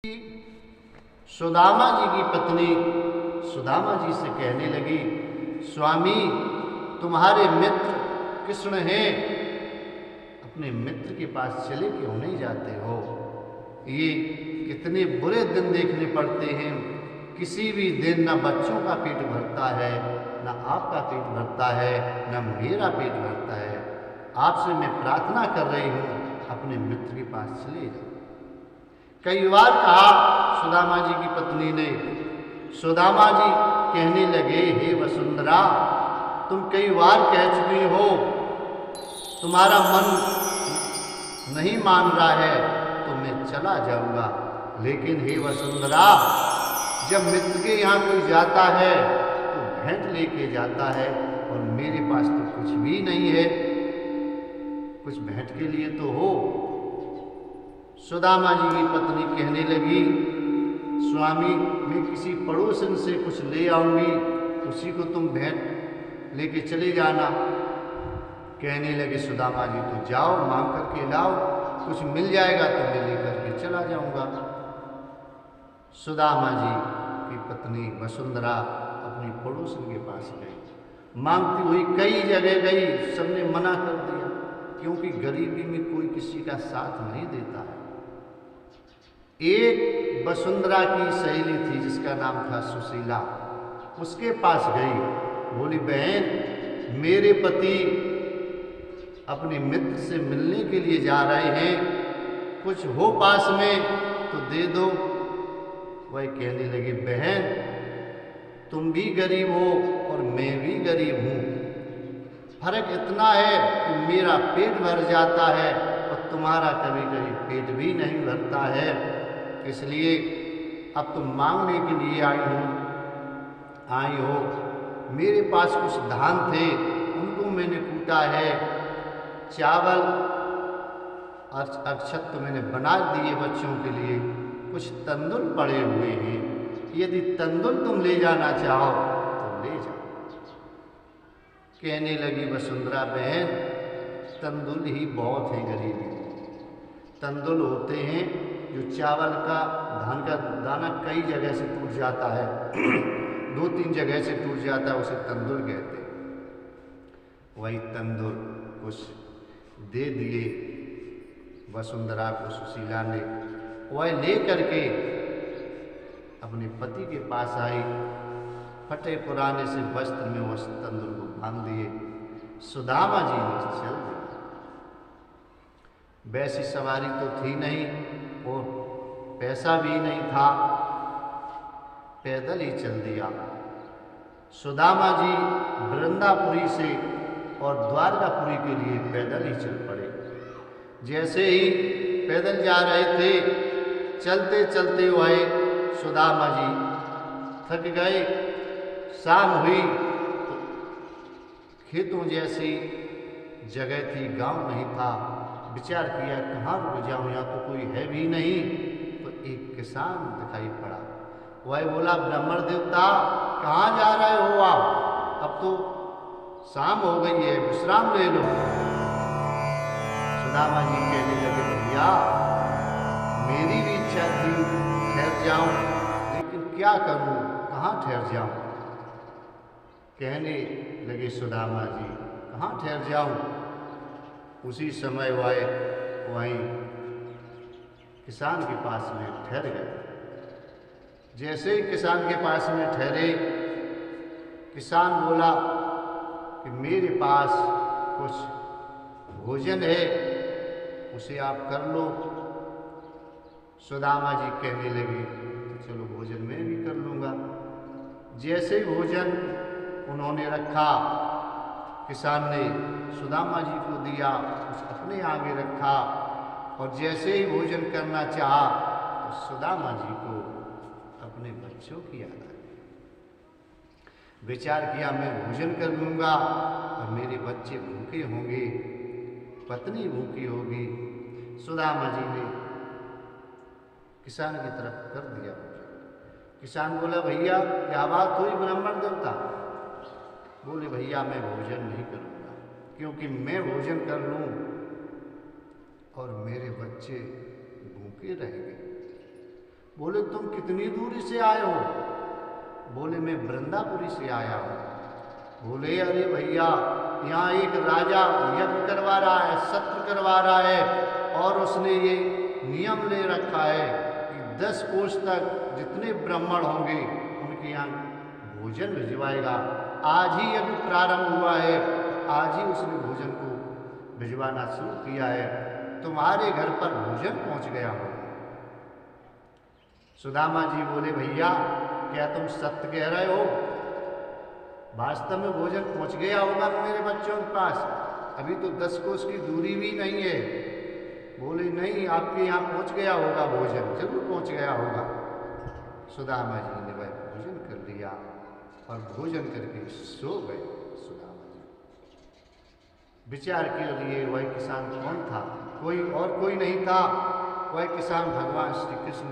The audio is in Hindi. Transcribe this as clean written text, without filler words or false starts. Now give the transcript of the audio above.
सुदामा जी की पत्नी सुदामा जी से कहने लगी, स्वामी तुम्हारे मित्र कृष्ण हैं, अपने मित्र के पास चले क्यों नहीं जाते हो? ये कितने बुरे दिन देखने पड़ते हैं। किसी भी दिन न बच्चों का पेट भरता है, न आपका पेट भरता है, न मेरा पेट भरता है। आपसे मैं प्रार्थना कर रही हूँ, अपने मित्र के पास चले जाओ। कई बार कहा सुदामा जी की पत्नी ने। सुदामा जी कहने लगे, हे वसुंधरा, तुम कई बार कह चुकी हो, तुम्हारा मन नहीं मान रहा है तो मैं चला जाऊंगा। लेकिन हे वसुंधरा, जब मित्र के यहाँ कोई जाता है तो भेंट लेके जाता है, और मेरे पास तो कुछ भी नहीं है, कुछ भेंट के लिए तो हो। सुदामा जी की पत्नी कहने लगी, स्वामी मैं किसी पड़ोसन से कुछ ले आऊंगी, उसी को तुम भेंट लेके चले जाना। कहने लगे सुदामा जी, तो जाओ मांग करके लाओ, कुछ मिल जाएगा तो मैं लेकर के चला जाऊंगा। सुदामा जी की पत्नी वसुंधरा अपनी पड़ोसन के पास गई। मांगती हुई कई जगह गई, सबने मना कर दिया, क्योंकि गरीबी में कोई किसी का साथ नहीं देता है। एक वसुंधरा की सहेली थी जिसका नाम था सुशीला, उसके पास गई। बोली, बहन मेरे पति अपने मित्र से मिलने के लिए जा रहे हैं, कुछ हो पास में तो दे दो। वह कहने लगी, बहन तुम भी गरीब हो और मैं भी गरीब हूँ, फर्क इतना है कि मेरा पेट भर जाता है और तुम्हारा कभी कभी पेट भी नहीं भरता है। इसलिए अब तुम मांगने के लिए आई हो। मेरे पास कुछ धान थे, उनको मैंने कूटा है, चावल और अक्षत तो मैंने बना दिए बच्चों के लिए, कुछ तंदुल पड़े हुए हैं, यदि तंदुल तुम ले जाना चाहो तो ले जाओ। कहने लगी वसुंधरा, बहन तंदुल ही बहुत है गरीबी। तंदुल होते हैं जो चावल का धान का दाना कई जगह से टूट जाता है, 2-3 जगह से टूट जाता है, उसे तंदुल कहते हैं। वही तंदुल कुछ दे दिए वसुंधरा को सुशीला ने। वह ले करके अपने पति के पास आई, फटे पुराने से वस्त्र में उस तंदुल को बांध दिए। सुदामा जी ने चल दिया। वैसी सवारी तो थी नहीं और पैसा भी नहीं था, पैदल ही चल दिया। सुदामा जी वृंदापुरी से और द्वारकापुरी के लिए पैदल ही चल पड़े। जैसे ही पैदल जा रहे थे, चलते चलते हुए सुदामा जी थक गए। शाम हुई तो खेतों जैसी जगह थी, गांव नहीं था। विचार किया कहाँ रुक जाऊँ, यहाँ तो कोई है भी नहीं। तो एक किसान दिखाई पड़ा। वह बोला, ब्राह्मण देवता कहाँ जा रहे हो आप? अब तो शाम हो गई है, विश्राम ले लो। सुदामा जी कहने लगे, भैया मेरी भी इच्छा थी ठहर जाऊं, लेकिन क्या करूं, कहाँ ठहर जाऊं? कहने लगे सुदामा जी, कहाँ ठहर जाऊं? उसी समय वहीं किसान के पास में ठहर गए। जैसे ही किसान के पास में ठहरे, किसान बोला कि मेरे पास कुछ भोजन है, उसे आप कर लो। सुदामा जी कहने लगे, तो चलो भोजन मैं भी कर लूँगा। जैसे ही भोजन उन्होंने रखा, किसान ने सुदामा जी को दिया, उस अपने आगे रखा, और जैसे ही भोजन करना चाहा तो सुदामा जी को अपने बच्चों की याद आ गई। विचार किया, मैं भोजन कर लूँगा और मेरे बच्चे भूखे होंगे, पत्नी भूखी होगी। सुदामा जी ने किसान की तरफ कर दिया भोजन। किसान बोला, भैया क्या बात हुई ब्राह्मण देवता? बोले, भैया मैं भोजन नहीं करूँगा, क्योंकि मैं भोजन कर लूँ और मेरे बच्चे भूखे रहेंगे, बोले तुम कितनी दूरी से आए हो? बोले मैं वृंदापुरी से आया हूँ। बोले अरे भैया, यहाँ एक राजा यज्ञ करवा रहा है, सत्र करवा रहा है, और उसने ये नियम ले रखा है कि 10 कोस तक जितने ब्राह्मण होंगे उनके यहाँ भोजन भिजवाएगा। आज ही यज्ञ प्रारंभ हुआ है, आज ही उसने भोजन को भिजवाना शुरू किया है, तुम्हारे घर पर भोजन पहुँच गया हो। सुदामा जी बोले भैया, क्या तुम सत्य कह रहे हो? वास्तव में भोजन पहुंच गया होगा मेरे बच्चों के पास, अभी तो 10 कोस की दूरी भी नहीं है। बोले नहीं, आपके यहाँ पहुंच गया होगा भोजन, जरूर पहुंच गया होगा। सुदामा जी ने वह भोजन कर लिया और भोजन करके सो गए। सुदामा जी विचार के लिए वह किसान कौन था? कोई और कोई नहीं था, वह किसान भगवान श्री कृष्ण